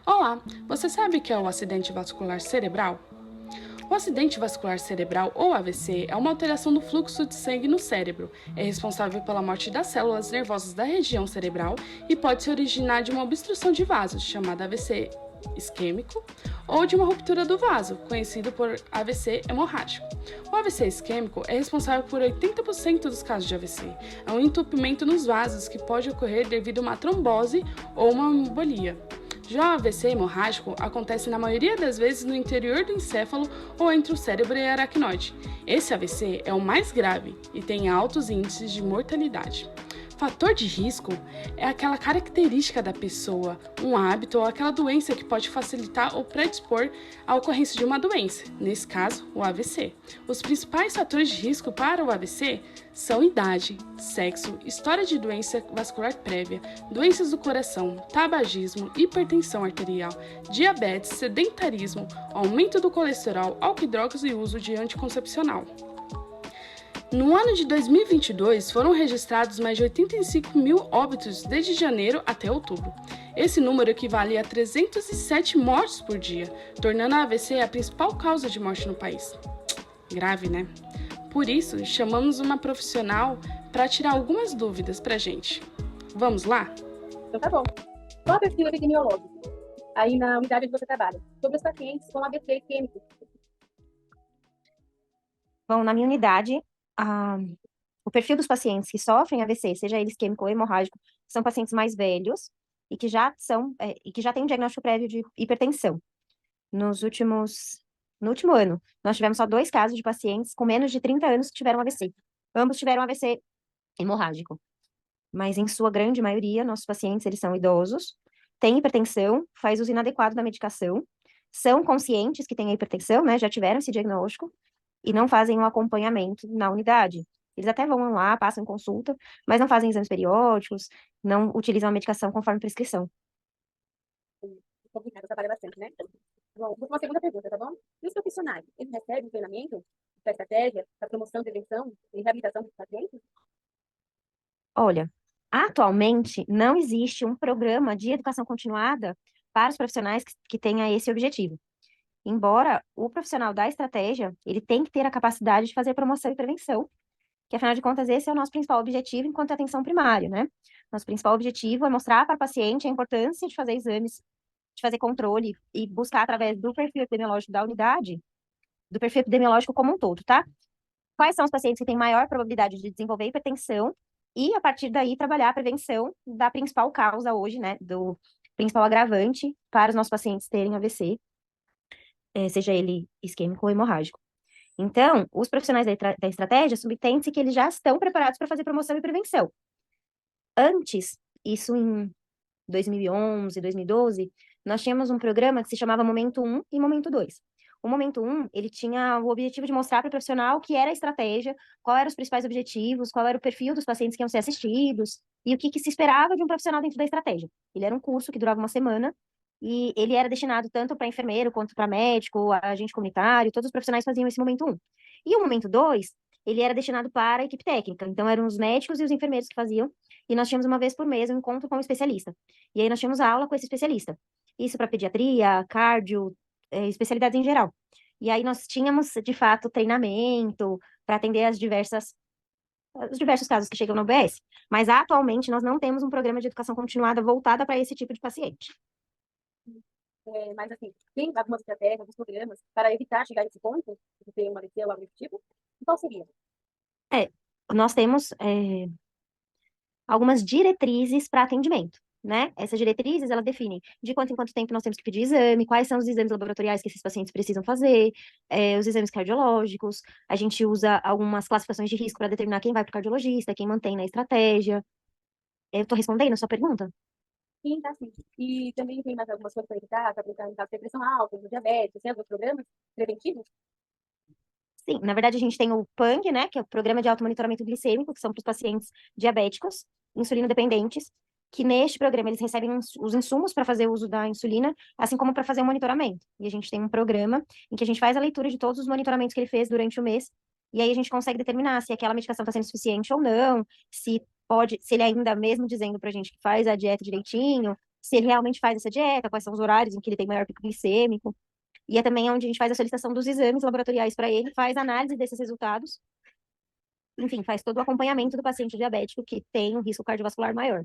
Olá, você sabe o que é o acidente vascular cerebral? O acidente vascular cerebral, ou AVC, é uma alteração do fluxo de sangue no cérebro. É responsável pela morte das células nervosas da região cerebral e pode se originar de uma obstrução de vasos, chamada AVC isquêmico, ou de uma ruptura do vaso, conhecido por AVC hemorrágico. O AVC isquêmico é responsável por 80% dos casos de AVC. É um entupimento nos vasos que pode ocorrer devido a uma trombose ou uma embolia. Já o AVC hemorrágico acontece na maioria das vezes no interior do encéfalo ou entre o cérebro e a aracnoide. Esse AVC é o mais grave e tem altos índices de mortalidade. Fator de risco é aquela característica da pessoa, um hábito ou aquela doença que pode facilitar ou predispor à ocorrência de uma doença, nesse caso, o AVC. Os principais fatores de risco para o AVC são idade, sexo, história de doença vascular prévia, doenças do coração, tabagismo, hipertensão arterial, diabetes, sedentarismo, aumento do colesterol, álcool e drogas e uso de anticoncepcional. No ano de 2022, foram registrados mais de 85 mil óbitos desde janeiro até outubro. Esse número equivale a 307 mortes por dia, tornando a AVC a principal causa de morte no país. Grave, né? Por isso, chamamos uma profissional para tirar algumas dúvidas para a gente. Vamos lá? Então tá bom. Qual é o perfil epidemiológico aí na unidade onde você trabalha? Sobre os pacientes com AVC isquêmico. Bom, na minha unidade, o perfil dos pacientes que sofrem AVC, seja ele isquêmico ou hemorrágico, são pacientes mais velhos e que já têm um diagnóstico prévio de hipertensão. No último ano, nós tivemos só 2 casos de pacientes com menos de 30 anos que tiveram AVC. Ambos tiveram AVC hemorrágico. Mas, em sua grande maioria, nossos pacientes, eles são idosos, têm hipertensão, faz uso inadequado da medicação, são conscientes que têm a hipertensão, né, já tiveram esse diagnóstico, e não fazem um acompanhamento na unidade. Eles até vão lá, passam consulta, mas não fazem exames periódicos, não utilizam a medicação conforme prescrição. Complicado, trabalha bastante, né? Bom, vou uma segunda pergunta, tá bom? E os profissionais, eles recebem treinamento para estratégia, para promoção, prevenção e reabilitação dos pacientes? Olha, atualmente não existe um programa de educação continuada para os profissionais que tenha esse objetivo. Embora o profissional da estratégia, ele tem que ter a capacidade de fazer promoção e prevenção, que afinal de contas esse é o nosso principal objetivo enquanto atenção primária, né? Nosso principal objetivo é mostrar para o paciente a importância de fazer exames, de fazer controle e buscar através do perfil epidemiológico da unidade, do perfil epidemiológico como um todo, tá? Quais são os pacientes que têm maior probabilidade de desenvolver hipertensão e, a partir daí, trabalhar a prevenção da principal causa hoje, né, do principal agravante para os nossos pacientes terem AVC, seja ele isquêmico ou hemorrágico. Então, os profissionais da estratégia subentende-se que eles já estão preparados para fazer promoção e prevenção. Antes, isso em 2011, 2012, nós tínhamos um programa que se chamava Momento 1 e Momento 2. O Momento 1, ele tinha o objetivo de mostrar para o profissional o que era a estratégia, qual eram os principais objetivos, qual era o perfil dos pacientes que iam ser assistidos e o que se esperava de um profissional dentro da estratégia. Ele era um curso que durava uma semana e ele era destinado tanto para enfermeiro quanto para médico, agente comunitário, todos os profissionais faziam esse Momento 1. E o Momento 2, ele era destinado para a equipe técnica, então eram os médicos e os enfermeiros que faziam, e nós tínhamos uma vez por mês um encontro com um especialista. E aí nós tínhamos aula com esse especialista. Isso para pediatria, cardio, especialidades em geral. E aí nós tínhamos, de fato, treinamento para atender os diversos casos que chegam no UBS. Mas atualmente nós não temos um programa de educação continuada voltada para esse tipo de paciente. Mas assim, tem algumas estratégias, alguns programas para evitar chegar a esse ponto, de ter uma AVC ou algo desse tipo? E qual seria? Nós temos algumas diretrizes para atendimento, né? Essas diretrizes, elas definem de quanto em quanto tempo nós temos que pedir exame, quais são os exames laboratoriais que esses pacientes precisam fazer, os exames cardiológicos, a gente usa algumas classificações de risco para determinar quem vai para o cardiologista, quem mantém na estratégia. Eu estou respondendo a sua pergunta? Sim, tá sim. E também tem mais algumas coisas para evitar, para evitar em caso de pressão alta, do diabetes, tem alguns programas preventivos? Sim, na verdade a gente tem o PANG, né, que é o Programa de Automonitoramento Glicêmico, que são para os pacientes diabéticos, insulino-dependentes, que neste programa eles recebem os insumos para fazer uso da insulina, assim como para fazer o monitoramento. E a gente tem um programa em que a gente faz a leitura de todos os monitoramentos que ele fez durante o mês, e aí a gente consegue determinar se aquela medicação está sendo suficiente ou não, se ele ainda, mesmo dizendo para a gente que faz a dieta direitinho, se ele realmente faz essa dieta, quais são os horários em que ele tem maior pico glicêmico. E é também onde a gente faz a solicitação dos exames laboratoriais para ele, faz análise desses resultados, enfim, faz todo o acompanhamento do paciente diabético que tem um risco cardiovascular maior.